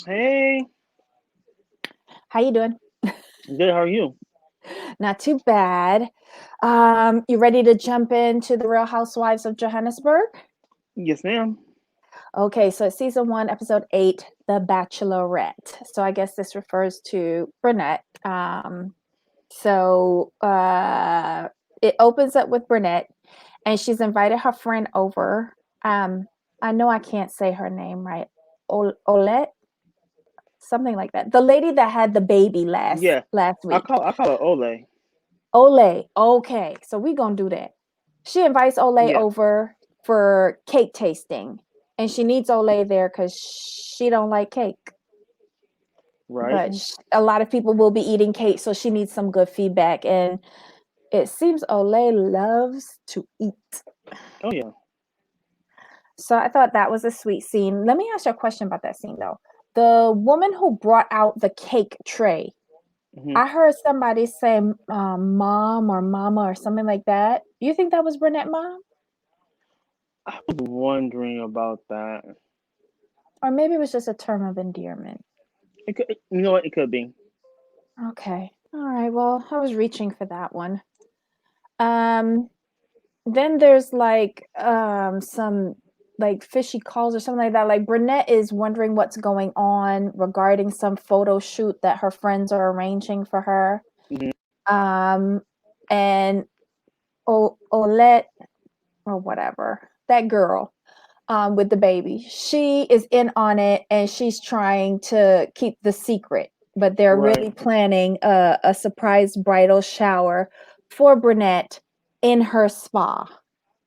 Hey, How you doing? good. How are you? Not too bad. You ready to jump into the Real Housewives of Johannesburg? Yes, ma'am. Okay, so it's season one, episode 8, The Bachelorette. So I guess this refers to Burnett. So it opens up with Burnett, and she's invited her friend over. Um, I know I can't say her name right. Olette, something like that. The lady that had the baby last Yeah, last I week. call I call it Ole. Ole. Okay, so we gonna do that. She invites Ole Yeah, over for cake tasting, and she needs Ole there because she don't like cake. right. But a lot of people will be eating cake, so she needs some good feedback. And it seems Ole loves to eat. Oh yeah. So I thought that was a sweet scene. Let me ask you a question about that scene though. The woman who brought out the cake tray, hmm I heard somebody say mom or mama or something like that. You think that was Burnett mom? I was wondering about that. Or maybe it was just a term of endearment. You know what? It could be. Okay. All right. Well, I was reaching for that one. Um, then there's like some like fishy calls or something like that. Like Burnett is wondering what's going on regarding some photo shoot that her friends are arranging for her. hmm Um, and Olette or whatever, that girl with the baby. She is in on it and she's trying to keep the secret, but they're Right. really planning a surprise bridal shower for Brunette in her spa.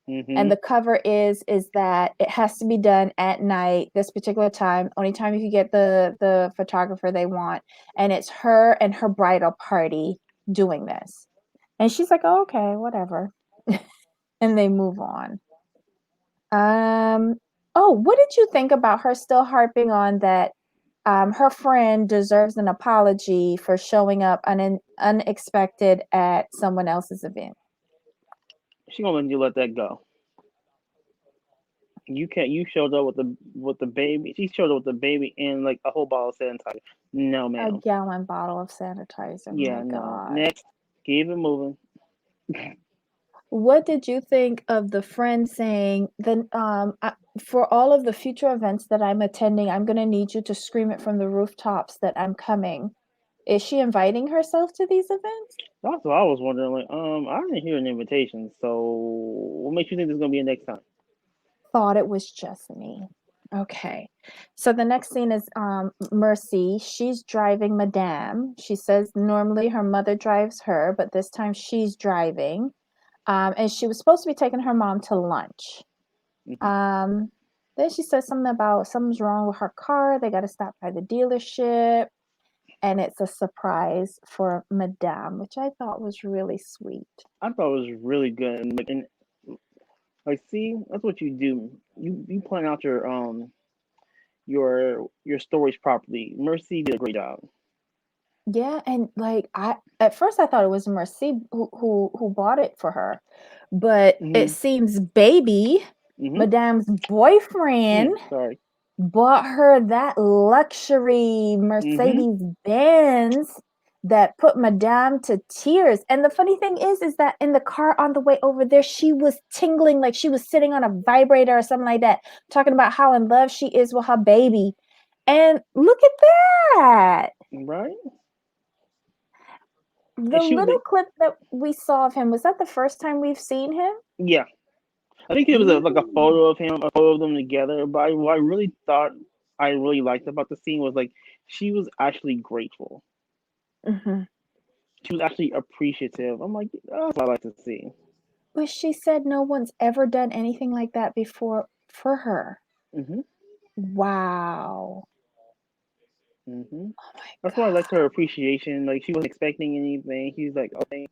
And hmm the cover is that it has to be done at night, this particular time, only time you can get the photographer they want, and it's her and her bridal party doing this. And she's like, oh, okay, whatever. And they move on. Um, oh, what did you think about her still harping on that her friend deserves an apology for showing up unexpected at someone else's event? She gonna let you let that go. You can't. You showed up with the baby. She showed up with the baby and like a whole bottle of sanitizer. No, A ma'am. gallon bottle of sanitizer. Yeah, My no. God. Next, keep it moving. What did you think of the friend saying, then for all of the future events that I'm attending, I'm going to need you to scream it from the rooftops that I'm coming. Is she inviting herself to these events? That's what I was wondering. Like, I didn't hear an invitation. So, what makes you think there's gonna be a next time? Thought it was just me. Okay. So the next scene is Mercy. She's driving Madame. She says normally her mother drives her, but this time she's driving. And she was supposed to be taking her mom to lunch. hmm Um, then she says something about something's wrong with her car. They got to stop by the dealership. And it's a surprise for Madame, which I thought was really sweet. I thought it was really good. And like, see, that's what you do. You plan out your stories properly. Mercy did a great job. Yeah, and like I at first I thought it was Mercy who bought it for her, but it hmm seems Baby, hmm Madame's boyfriend, Sorry. bought her that luxury hmm Mercedes Benz that put Madame to tears. And the funny thing is that in the car on the way over there, she was tingling like she was sitting on a vibrator or something like that, talking about how in love she is with her baby. And look at that. Right. The And she was little like, clip that we saw of him, was that the first time we've seen him? yeah. I think it was like a Ooh. photo of him, a photo of them together. But what I really thought I really liked about the scene was like she was actually grateful. Mhm. She was actually appreciative. I'm like, that's what I like to see. But she said no one's ever done anything like that before for her. hmm Wow. hmm Oh my That's why I liked God. her appreciation. Like she wasn't expecting anything. She's like, oh, thank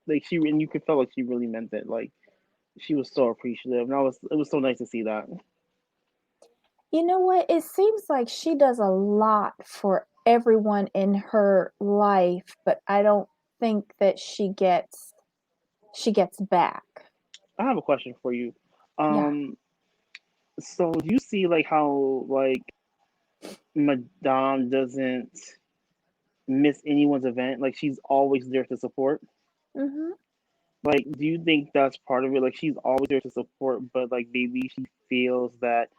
like she and you could feel like she really meant it. Like she was so appreciative, and I was it was so nice to see that. You know what? It seems like she does a lot for everyone in her life, but I don't think that she gets back. I have a question for you. Yeah. Um, so do you see like how like Madame doesn't miss anyone's event. Like she's always there to support. Mhm. Like, do you think that's part of it? Like she's always there to support, but like maybe she feels that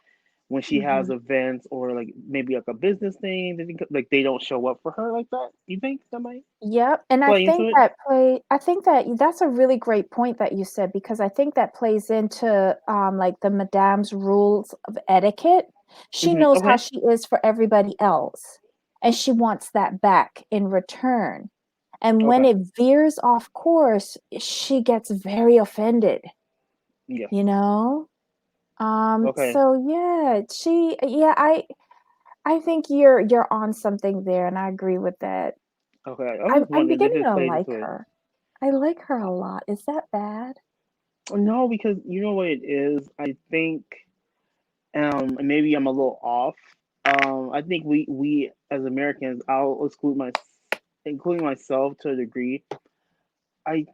when she has Mhm. events or like maybe like a business thing, like they don't show up for her like that. You think that might Yep, and play into it? I think that that's a really great point that you said because I think that plays into like the madame's rules of etiquette. She knows how Okay. she is for everybody else, and she wants that back in return. And when Okay. it veers off course, she gets very offended, Yeah. you know? Okay. So yeah, I think you're on something there, and I agree with that. Okay. I was I'm wondering if beginning it to plays like into it. her. I like her a lot. Is that bad? No, because you know what it is. I think, and maybe I'm a little off. I think we as Americans, I'll including myself to a degree. I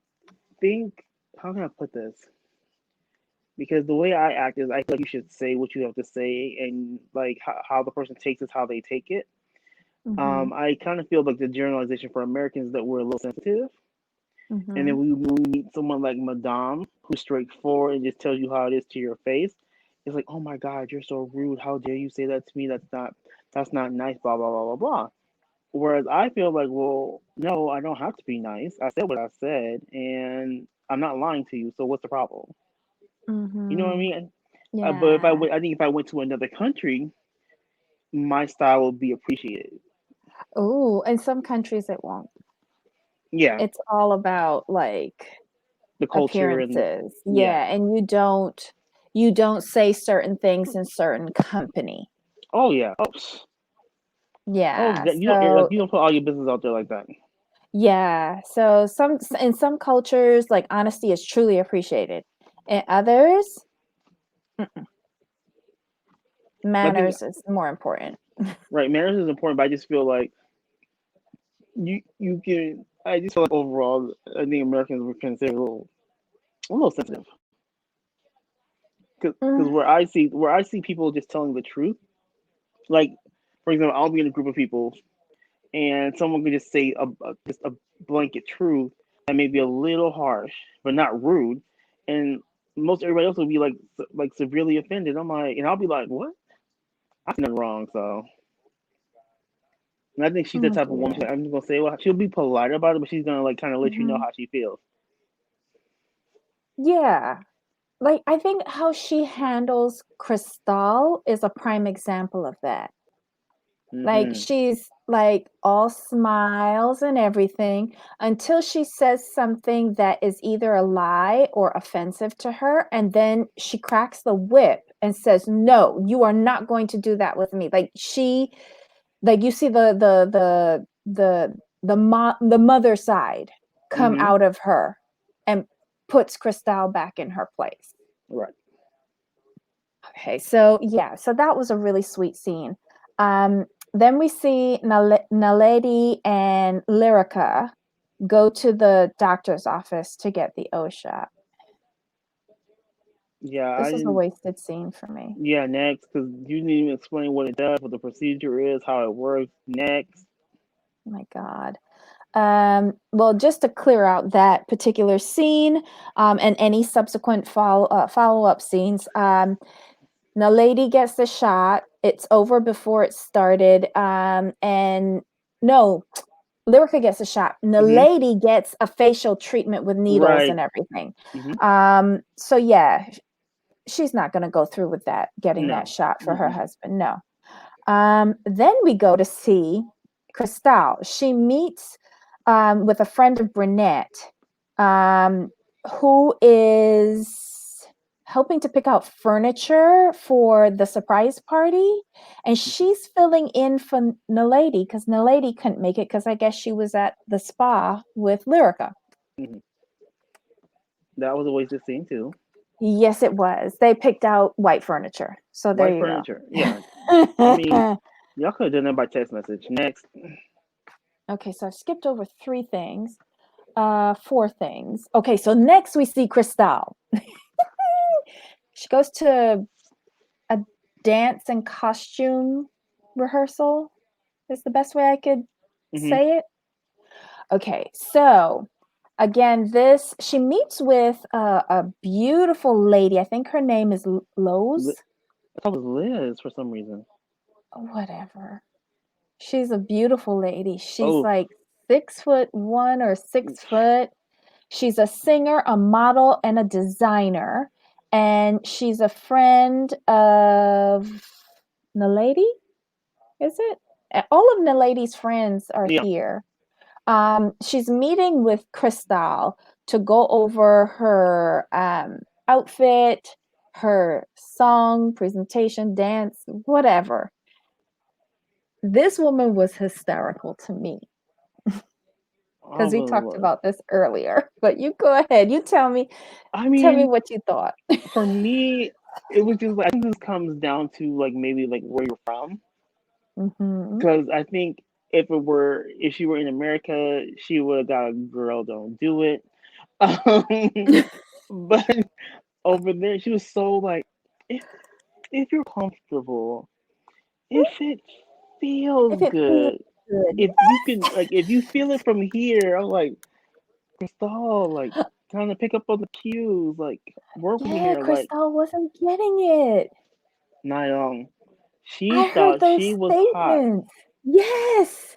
think, how can I put this? Because the way I act is, I feel like you should say what you have to say, and like how the person takes it, how they take it. Mhm. I kind of feel like the generalization for Americans that we're a little sensitive, and then Mhm. when we meet someone like Madame who's straightforward and just tells you how it is to your face, it's like, oh my God, you're so rude. How dare you say that to me? That's not nice. Blah blah blah blah blah. Whereas I feel like, well, no, I don't have to be nice. I said what I said, and I'm not lying to you. So what's the problem? You know what I Mhm. mean? But if Yeah. I think if I went to another country, my style would be appreciated. Oh, in some countries it won't. Yeah, It's all about like the culture and appearances. yeah. Yeah, and you don't say certain things in certain company. Oh yeah. Oh, Yeah. that you don't like So you don't put all your business out there like that. yeah. So in some cultures like honesty is truly appreciated. In others, mm-mm, I think manners is more important. right, manners is important, but I just feel like you can. I just feel like overall, I think Americans were considered a little sensitive. Because Mm, where I see people just telling the truth, like for example, I'll be in a group of people and someone could just say just a blanket truth that may be a little harsh, but not rude, and most everybody else will be like severely offended. I'm like, and I'll be like, what? I said nothing wrong, so. And I think she's the oh type of woman. dear. I'm just gonna say, well, she'll be polite about it, but she's gonna like kind of let you know Mhm. how she feels. Yeah. Like, I think how she handles Cristal is a prime example of that. Like, Hmm. she's, like, all smiles and everything until she says something that is either a lie or offensive to her, and then she cracks the whip and says, "No, you are not going to do that with me." Like, you see the mother side come Hmm. out of her and puts Cristal back in her place. Right. Okay, so yeah, so that was a really sweet scene. Then we see Naledi and Lyrica go to the doctor's office to get the O shot. Yeah, I This was a didn't. wasted scene for me. Yeah, next, because you didn't even explain what it does, what the procedure is, how it works. Next. Oh my God. Well, just to clear out that particular scene, and any subsequent follow-up scenes, Naledi gets the shot. It's over before it started. And no, Lyrica gets a shot. And the Hmm. lady gets a facial treatment with needles Right. and everything. Hmm. So yeah, she's not going to go through with that, getting that No. shot for her Mm-mm. husband. No. Then we go to see Cristal. She meets with a friend of Brunette, um, who is helping to pick out furniture for the surprise party. And she's filling in for Naledi because Naledi couldn't make it because I guess she was at the spa with Lyrica. Hmm. That was a wasted scene too. Yes, it was. They picked out white furniture. So there White you furniture. Yeah. I mean, go. y'all could have done that by text message. Next. Okay, so I've skipped over 3 things, 4 things. Okay, so next we see Cristal. She goes to a dance and costume. rehearsal is the best way I could Mm-hmm. say it. Okay, so again, this she meets with a beautiful lady. I think her name is Lowe's. I thought it was Liz for some reason. Whatever. She's a beautiful lady. She's Oh, like 6'1" or 6 foot. She's a singer, a model, and a designer. And she's a friend of Nalady, is it? All of Nalady's friends are yeah. here. She's meeting with Crystal to go over her outfit, her song, presentation, dance, whatever. This woman was hysterical to me I because we talked was. about this earlier. But you go ahead. You I tell me mean, what you thought. for me, it was just like I think this comes down to like maybe like where you're from, Hmm. because I think if she were in America, she would have got a girl. Don't do it. But over there, she was so like, if if you're comfortable, if it feels If it feels good, good. if you can like, if you feel it from here, I'm like, Crystal, like, kind of pick up on the cues, like, work with me Yeah, here, like, Crystal wasn't getting it. not I She heard thought those she was hot. statements. Yes.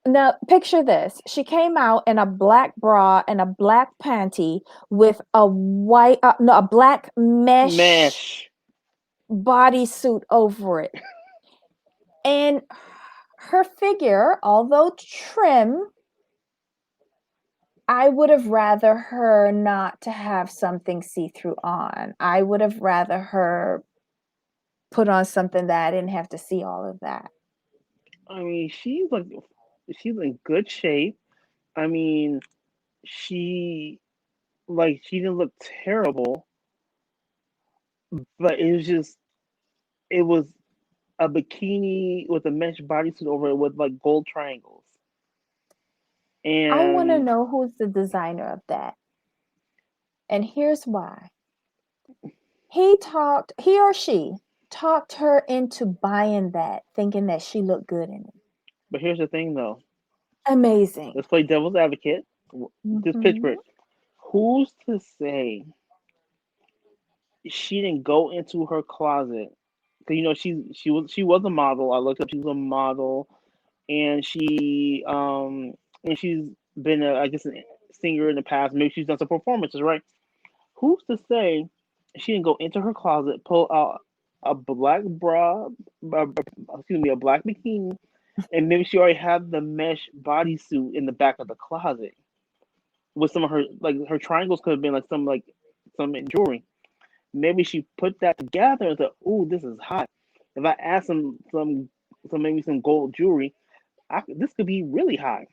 Now, picture this. She came out in a black bra and a black panty with a white, no, a black mesh Mesh. bodysuit over it. And her figure, although trim, I would have rather her not to have something see-through on. I would have rather her put on something that I didn't have to see all of that. I mean, she's in good shape. I mean, she she didn't look terrible, but it was a bikini with a mesh bodysuit over it with like gold triangles. I want to And know who's the designer of that. And here's why. He or she talked her into buying that, thinking that she looked good in it. but here's the thing though. Amazing. Let's play devil's advocate. This Hmm. Pittsburgh. Who's to say she didn't go into her closet? Cause she was a model. I looked up. She was a model, and she's been I guess a singer in the past. Maybe she's done some performances, right? Who's to say she didn't go into her closet, pull out a black bra, a black bikini, and maybe she already had the mesh bodysuit in the back of the closet with some of her her triangles could have been some jewelry. Maybe she put that together and said, "Ooh, this is hot. If I add some maybe some gold jewelry, this could be really hot."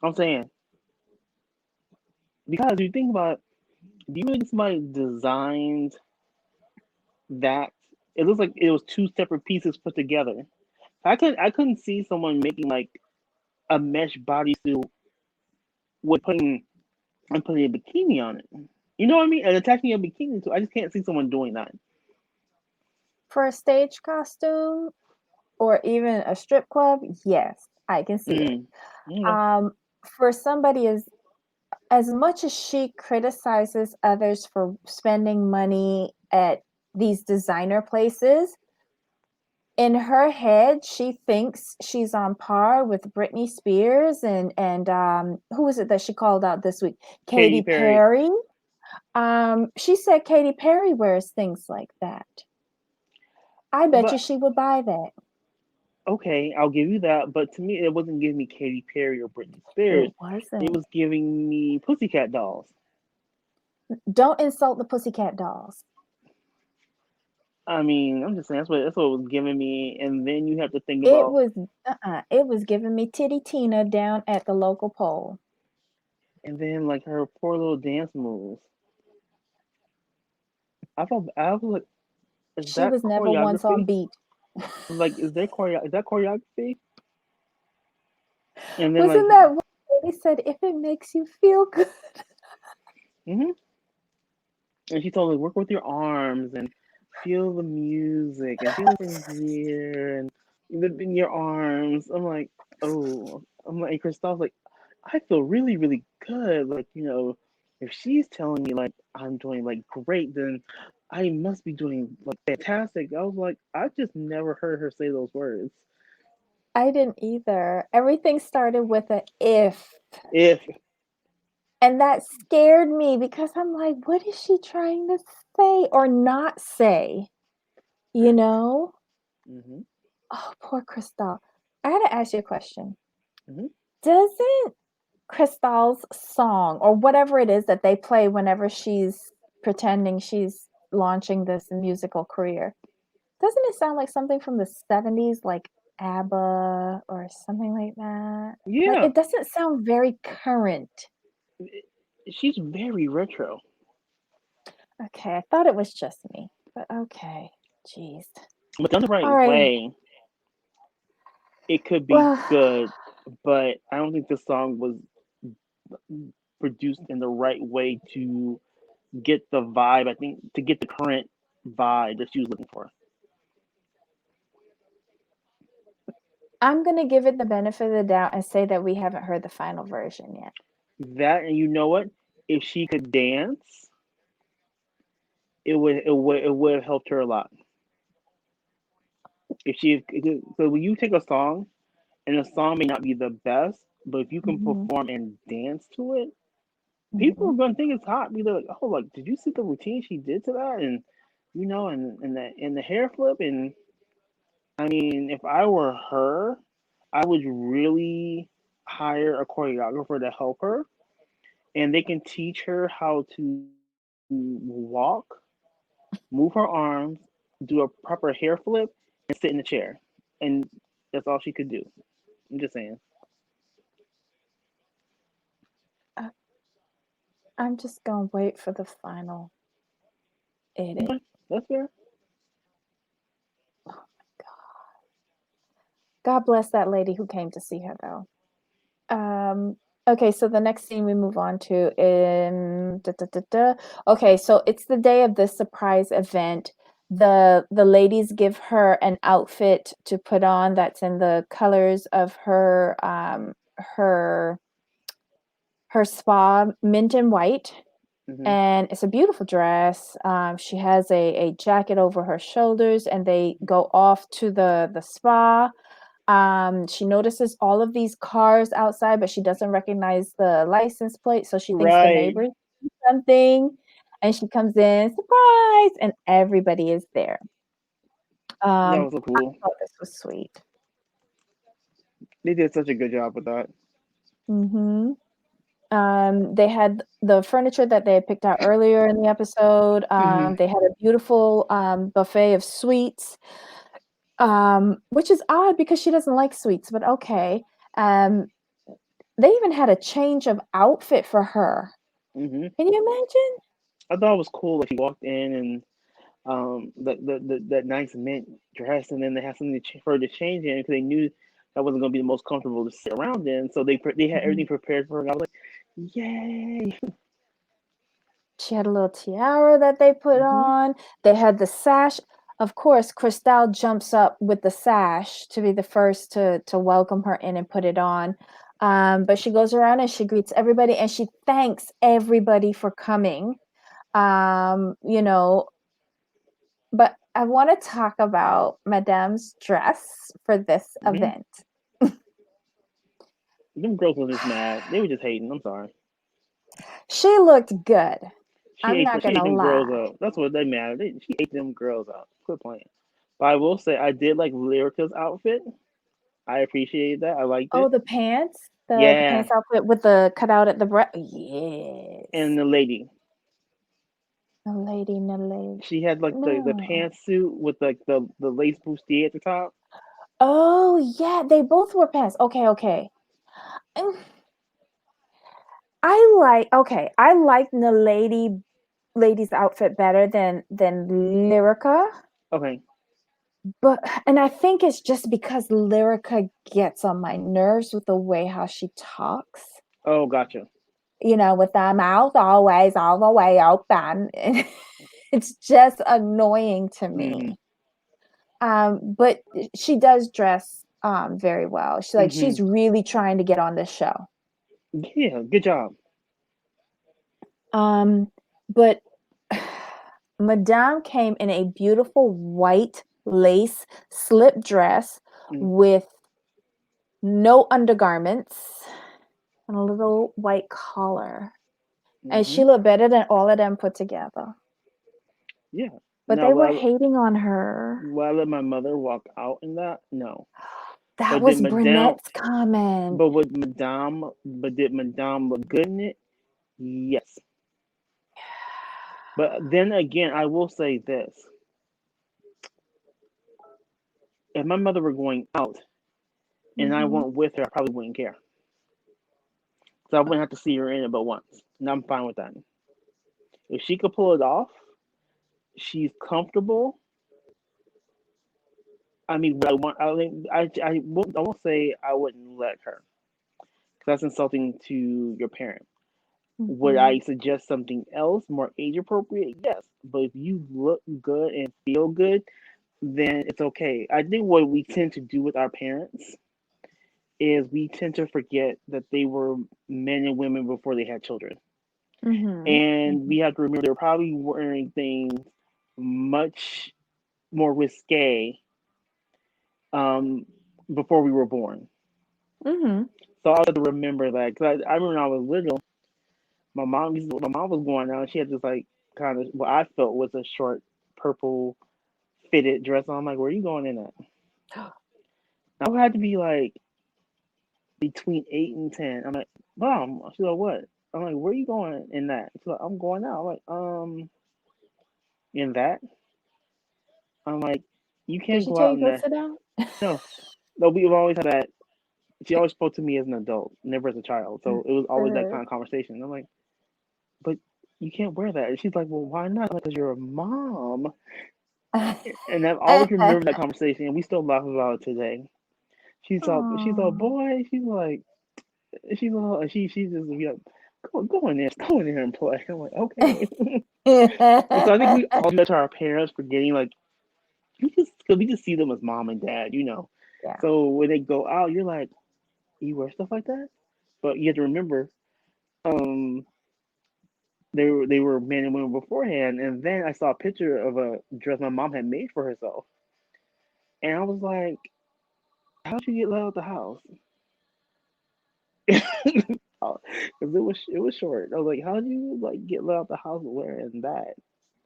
I'm saying because you think about, do you think somebody designed that? It looks like it was two separate pieces put together. I couldn't see someone making like a mesh bodysuit with putting a bikini on it. You know what I mean? And attaching a bikini to. I just can't see someone doing that. For a stage costume or even a strip club, yes, I can see it. Mm. Okay. Um, for somebody as much as she criticizes others for spending money at these designer places, in her head, she thinks she's on par with Britney Spears and who was it that she called out this week? Katy Katy Perry. Perry. She said Katy Perry wears things like that. I bet you But she would buy that. okay, I'll give you that. But to me, it wasn't giving me Katy Perry or Britney Spears. It It wasn't. was giving me Pussycat Dolls. Don't insult the Pussycat Dolls. I mean, I'm just saying that's what it was giving me. And then you have to think It about, was it was giving me Titty Tina down at the local pole. and then like her poor little dance moves. I was like, is She that was never once on choreography? beat. Like, is that choreography? And then like, Wasn't that what they said? If it makes you feel good. hmm and she told me work with your arms and feel the music and feel it in here and in your arms. I'm like, oh, I'm like, Christophe's like, I feel really, really good. Like, if she's telling me like I'm doing like great, then I must be doing like fantastic. I was like, I just never heard her say those words. I didn't either. Everything started with a if. If And that scared me because I'm like, what is she trying to say or not say? You know? hmm Oh, poor Crystal. I gotta ask you a question. hmm Doesn't Crystal's song or whatever it is that they play whenever she's pretending she's launching this musical career, doesn't it sound like something from the 70s, like ABBA or something like that? Like, yeah, it doesn't sound very current. she's very retro, Okay, I thought it was just me, but okay. Jeez. but done the right All right. way, it could be Well, good. But I don't think the song was produced in the right way to get the vibe. I think to get the current vibe that she was looking for. I'm gonna give it the benefit of the doubt and say that we haven't heard the final version yet. That, and you know what? If she could dance, it would have helped her a lot. If she, so when you take a song and a song may not be the best, but if you can Mhm. perform and dance to it, people are Mhm. gonna think it's hot. Be like, oh, like, did you see the routine she did to that? And and the hair flip. And I mean, if I were her, I would really hire a choreographer to help her, and they can teach her how to walk, move her arms, do a proper hair flip, and sit in the chair. And that's all she could do. I'm just saying. Uh, I'm just gonna wait for the final edit. Okay, that's fair. Oh my God bless that lady who came to see her though. Okay, so the next scene we move on to in okay, so it's the day of this surprise event. The ladies give her an outfit to put on that's in the colors of her her spa, mint and white, hmm and it's a beautiful dress. She has a jacket over her shoulders, and they go off to the spa. She notices all of these cars outside, but she doesn't recognize the license plate, so she thinks the Right. neighbors do something, and she comes in, surprise, and everybody is there. That Um, was so I cool. thought this was sweet. They did such a good job with that. hmm they had the furniture that they had picked out earlier in the episode. hmm They had a beautiful buffet of sweets, which is odd because she doesn't like sweets, but okay. Um, they even had a change of outfit for her. hmm Can you imagine? I thought it was cool that she walked in and that nice mint dress, and then they had something for her to change in because they knew that wasn't going to be the most comfortable to sit around in. So they had Mhm. everything prepared for her. And I was like, yay! She had a little tiara that they put hmm on. They had the sash. Of course, Cristal jumps up with the sash to be the first to welcome her in and put it on. But she goes around and she greets everybody and she thanks everybody for coming. You know, but I want to talk about Madame's dress for this hmm event. Them girls were just mad. They were just hating. I'm sorry. She looked good. I'm not She ate gonna them girls lie. up. That's what they mad. She ate them girls up. Quit playing. But I will say I did like Lyrica's outfit. I appreciated that. I liked Oh, it. the pants? The Yeah, pants outfit with the cutout at the breast? Yes. and the lady, No lady. she had like the No. pantsuit with like the lace bustier at the top. Oh, yeah, they both wore pants. Okay, okay. Mm, I like the lady's outfit better than Lyrica, Okay. but and I think it's just because Lyrica gets on my nerves with the way how she talks. Oh, gotcha. You know, with her mouth always all the way open. It's just annoying to Mm-hmm. me. But she does dress very well. She's Mm-hmm. really trying to get on this show. Yeah, good job. Um, but Madame came in a beautiful white lace slip dress Mm-hmm. with no undergarments and a little white collar. And Mm-hmm. she looked better than all of them put together. Yeah. But Now, they were hating on her. will I let my mother walk out in that? No. That But did was Madame? Brunette's comment. But did Madame look good in it? Yes. But then again, I will say this: if my mother were going out and I Mhm. went with her, I probably wouldn't care. So I wouldn't have to see her in it but once. And I'm fine with that. If she could pull it off, she's comfortable. I mean, what I want, I won't say I wouldn't let her, because that's insulting to your parent. Would Mhm. I suggest something else more age appropriate? Yes, but if you look good and feel good, then it's okay. I think what we tend to do with our parents is we tend to forget that they were men and women before they had children. Mhm. And Mhm. we have to remember they're probably wearing things much more risque um, before we were born. Mhm. So I have to remember that, because I remember when I was little, my mom was going out. And she had this like kind of what I felt was a short purple fitted dress on. I'm like, where are you going in at? I would have to be like between 8 and 10. I'm like, Mom, she's like, what? I'm like, where are you going in that? She's like, I'm going out. I'm like, in that? I'm like, you Did can't she go tell out you in go there. sit down? No, no, we've always had that. She always spoke to me as an adult, never as a child. So it was always that kind of conversation. I'm like, but you can't wear that. And she's like, well, why not? I'm like, because you're a mom. And I've always remembered that conversation, and we still laugh about it today. She's a Aw. boy. She just be like, go in there and play. I'm like, okay. And so I think we all met our parents forgetting, like, cause we just see them as mom and dad. Yeah. So when they go out, you're like, you wear stuff like that, but you have to remember, um, they were men and women beforehand. And then I saw a picture of a dress my mom had made for herself, and I was like, how'd you get let out the house? Because it was short. I was like, how do you like get let out the house wearing that?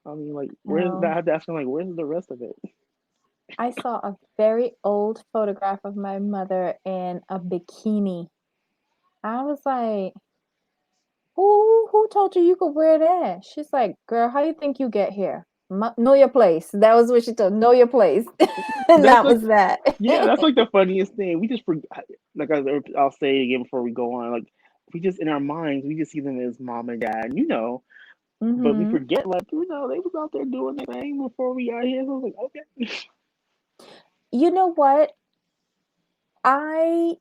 I mean, like, where's that? I No. had to ask him, like, where's the rest of it? I saw a very old photograph of my mother in a bikini. I was like, who told you you could wear that? She's like, girl, how you think you get here? Know your place. That was what she told. Know your place, and That's that like, was that. yeah, that's like the funniest thing. We just like I'll say it again before we go on. Like, we just in our minds we just see them as mom and dad. But we Hmm. forget, like, they was out there doing their thing before we got here. So I was like, okay. You know what? I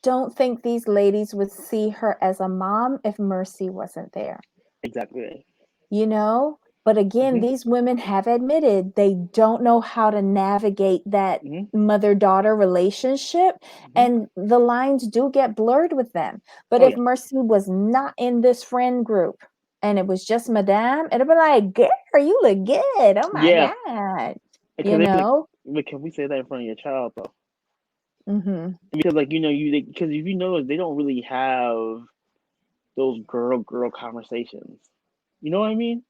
don't think these ladies would see her as a mom if Mercy wasn't there. Exactly. You know? But again, Hmm. these women have admitted they don't know how to navigate that Hmm. mother-daughter relationship, Hmm. and the lines do get blurred with them. But Oh if yeah, Mercy was not in this friend group and it was just Madame, it'd be like, girl, you look good. Oh my yeah. God. Because You they be like, know? but can we say that in front of your child though? Hmm. Because, like, because if you notice, they don't really have those girl conversations. You know what I mean?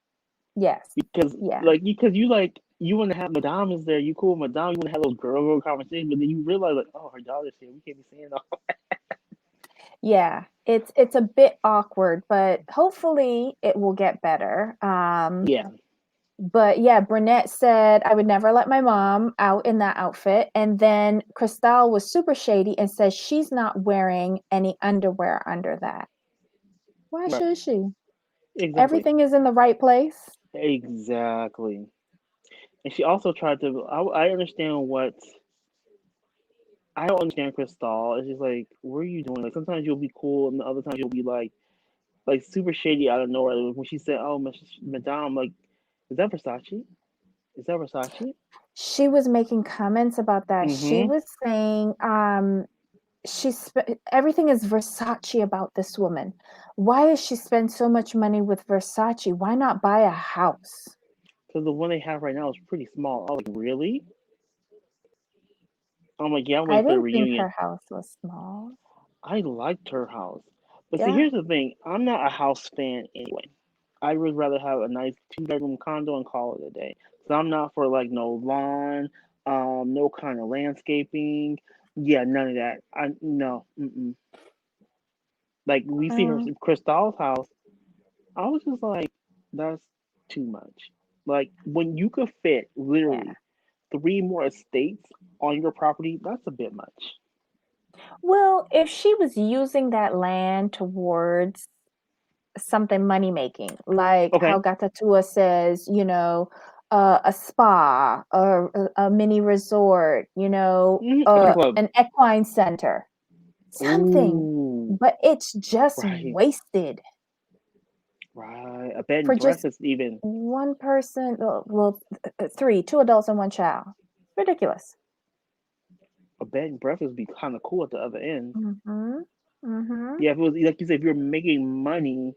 Yes. Because Yeah. like you want to have Madame is there, you cool with Madame, you want to have those girl conversations, but then you realize, like, oh, her daughter's here, we can't be saying all. Yeah, it's a bit awkward, but hopefully it will get better. Yeah, But yeah, Burnett said I would never let my mom out in that outfit, and then Cristal was super shady and says she's not wearing any underwear under that. Why right, should she? exactly, Everything is in the right place. exactly. And she also tried to. I understand what. I don't understand Cristal. It's just like, what are you doing? Like, sometimes you'll be cool, and the other times you'll be like super shady out of nowhere. Like, when she said, "Oh, Madame," like, Is that Versace? Is that Versace? She was making comments about that. She Mm-hmm. was saying, everything is Versace about this woman. Why does she spend so much money with Versace? Why not buy a house? Because the one they have right now is pretty small. I was like, really? I'm like, yeah, I'm I waiting for the didn't think her reunion. house was small. I liked her house. But see, Yeah. here's the thing. I'm not a house fan anyway. I would rather have a nice two-bedroom condo and call it a day. So I'm not for like no lawn, no kind of landscaping. Yeah, none of that. I no. Mm-mm. Like we see her Mm, Cristal's house. I was just like, that's too much. Like when you could fit yeah. literally three more estates on your property, that's a bit much. Well, if she was using that land towards something money making, like how Okay. Gatatua says, a spa or a mini resort, A country club. an equine center, something, Ooh, but it's just right, wasted right. A bed and for just breakfast even. one person. Well, three, two adults and one child. Ridiculous. A bed and breakfast would be kind of cool at the other end. Mm-hmm. Mm-hmm. Yeah, if it was like you said, if you're making money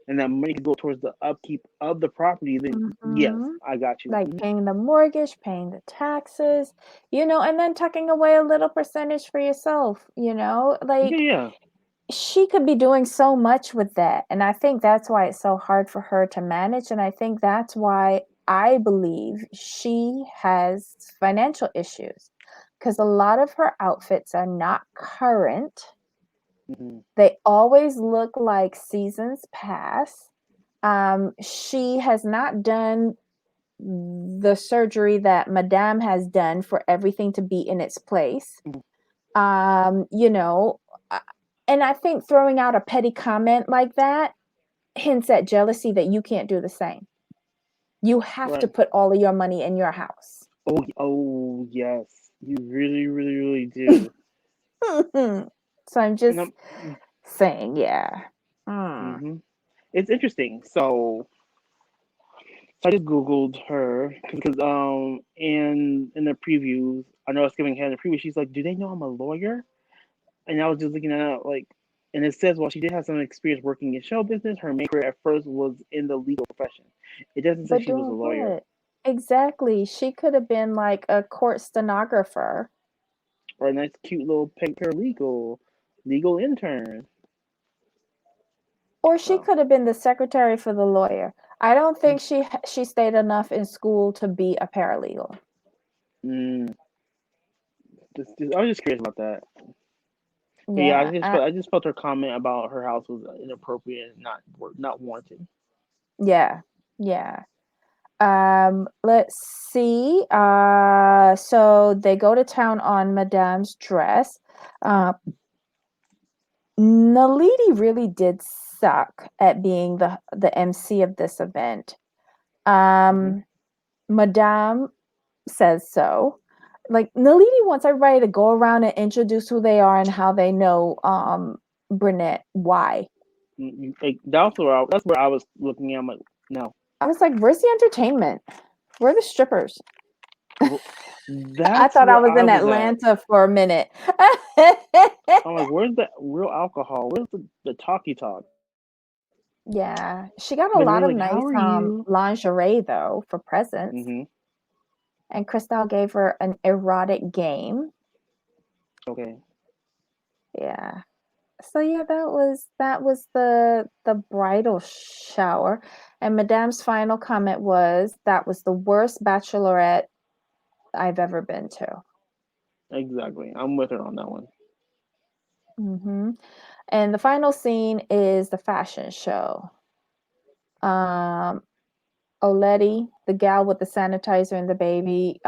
and that money could go towards the upkeep of the property, then yes, Mm-hmm. I got you. Like paying the mortgage, paying the taxes, and then tucking away a little percentage for yourself, Yeah, like yeah. she could be doing so much with that. And I think that's why it's so hard for her to manage. And I think that's why I believe she has financial issues because a lot of her outfits are not current. Mm-hmm. They always look like seasons past. She has not done the surgery that Madame has done for everything to be in its place. Um, you know, uh, and I think throwing out a petty comment like that hints at jealousy that you can't do the same. You have to Right. put all of your money in your house. Oh, yes. You really, really, really do. So I'm And just I'm. saying, yeah. Mm. Mm-hmm. It's interesting. So I just googled her because in the previews, I know it's giving her in the preview. She's like, "Do they know I'm a lawyer?" And I was just looking at it like, and it says, well, she did have some experience working in show business. Her main career at first was in the legal profession. It doesn't say But she was a doing lawyer what? Exactly. She could have been like a court stenographer, or a nice, cute little paralegal, legal intern. or she So, could have been the secretary for the lawyer. I don't think she stayed enough in school to be a paralegal. mm, I was just curious about that. But yeah, Yeah, I just felt her comment about her house was inappropriate and not warranted. yeah, yeah. Let's see. So they go to town on Madame's dress. Uh, Naliti really did suck at being the MC of this event. Hmm. Um, Madame says so. Like Naliti wants everybody to go around and introduce who they are and how they know Brunette. Why? Like, that's where I was looking at. I'm like, no, I was like, where's the entertainment? Where are the strippers? well, I that's thought I where was I in was at. Atlanta for a minute. I'm like, where's the real alcohol? Where's the talkie talk? Yeah, she got a But they're lot of like, how nice are you? lingerie though for presents, Hmm. and Cristal gave her an erotic game. Okay, Yeah. So yeah, that was the bridal shower, and Madame's final comment was that was the worst bachelorette I've ever been to. exactly. I'm with her on that one. Hmm. And the final scene is the fashion show. Um, Oletti, the gal with the sanitizer and the baby,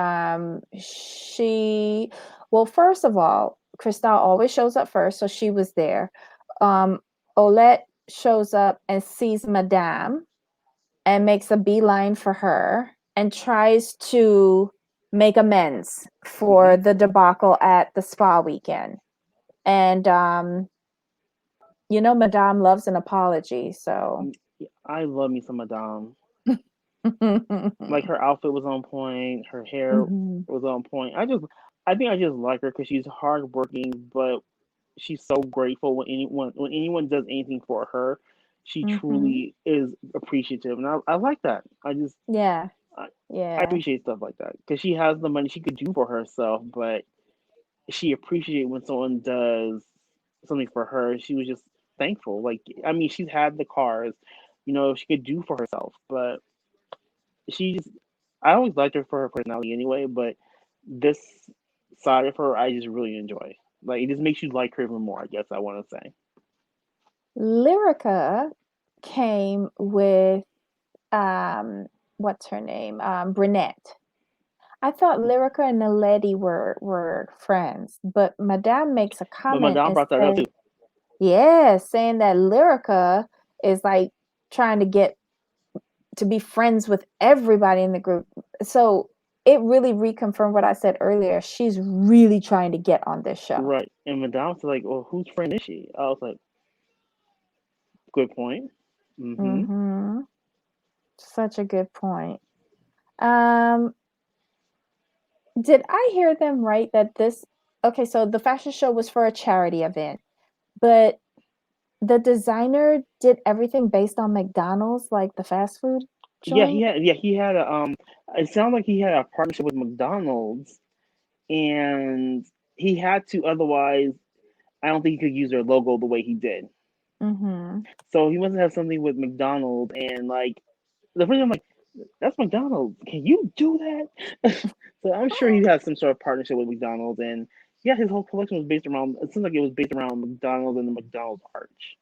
well, first of all, Cristal always shows up first, so she was there. Um, Olette shows up and sees Madame and makes a beeline for her and tries to make amends Hmm. for the debacle at the spa weekend. And, Madame loves an apology, so. I love me some Madame. Like her outfit was on point, her hair Mhm. was on point. I think I just like her because she's hardworking, but she's so grateful when anyone does anything for her. She Mhm. truly is appreciative, and I like that. Yeah. I, I Yeah. appreciate stuff like that because she has the money she could do for herself, but she appreciates when someone does something for her. She was just thankful. Like I mean, she's had the cars, she could do for herself, but she's. I always liked her for her personality anyway, but this side of her, I just really enjoy. Like it just makes you like her even more. I guess I want to say. Lyrica came with what's her name? Brunette. I thought Lyrica and Naledi were friends, but Madame makes a But my comment dad and brought that up says, too. yeah, saying that Lyrica is like trying to get to be friends with everybody in the group. So it really reconfirmed what I said earlier. She's really trying to get on this show. Right. And Madame was like, "Well, whose friend is she?" I was like, "Good point." Mm-hmm. Mm-hmm. Such a good point. Um, did I hear them right that this okay, so the fashion show was for a charity event, but the designer did everything based on McDonald's, like the fast food joint? He had a It sounded like he had a partnership with McDonald's, and he had to. Otherwise, I don't think he could use their logo the way he did. Mm-hmm. So he must have something with McDonald's, and like the first time, I'm like, "That's McDonald's. Can you do that?" So I'm sure he has some sort of partnership with McDonald's, and yeah, his whole collection was based around. It seems like it was based around McDonald's and the McDonald's arch.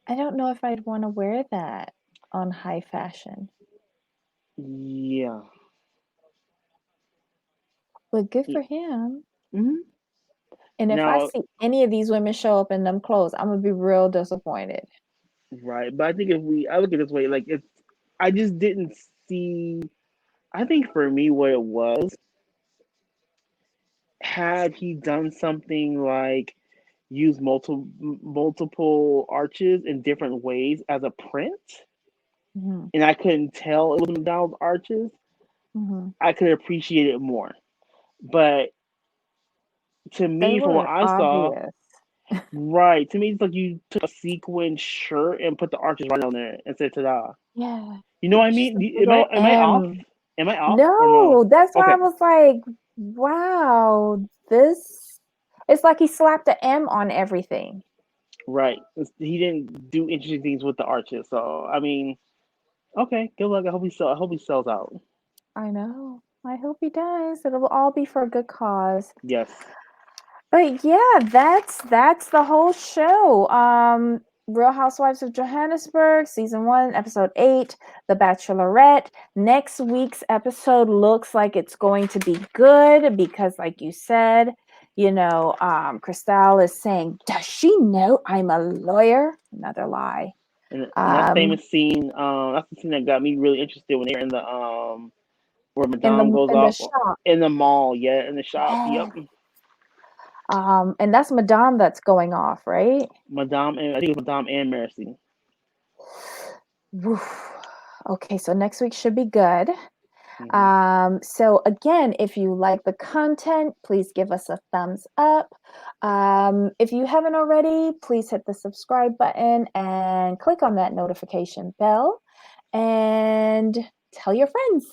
I don't know if I'd want to wear that on high fashion, Yeah. but good Yeah. for him. Hmm. And if I Now, see any of these women show up in them clothes, I'm gonna be real disappointed. right, but I think I look at it this way, like I just didn't see. I think for me, what it was, had he done something like use multiple arches in different ways as a print, Hmm. and I couldn't tell it was McDonald's arches, Hmm. I could appreciate it more. But to They me, from what were I saw, obvious. right, to me, it's like you took a sequin shirt and put the arches right on there and said, "Ta-da!" Yeah, You know what I just mean? a big old Am I off? M. Am I off or no? No, that's why I Okay, was like, wow, this. It's like he slapped a M on everything. right. He didn't do interesting things with the arches, so I mean, okay, good luck. I hope he sells out. I know. I hope he does. It'll all be for a good cause. Yes. But yeah, that's the whole show. Real Housewives of Johannesburg, season 1, episode 8, The Bachelorette. Next week's episode looks like it's going to be good because, like you said, Cristal is saying, "Does she know I'm a lawyer?" Another lie. And that Um, famous scene, that's the scene that got me really interested when they're in the where in Madame the goes in the off shop. in the mall, yeah, in the shop. Yep. Yeah. And that's Madame that's going off, right? Madame and I think it was Madame and Mercy. Woof. Okay, so next week should be good. Hmm. So again, if you like the content, please give us a thumbs up. If you haven't already, please hit the subscribe button and click on that notification bell and tell your friends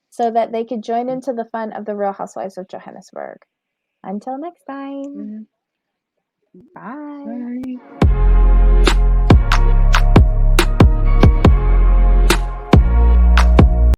so that they could join into the fun of the Real Housewives of Johannesburg. Until next time, Hmm. bye. Bye.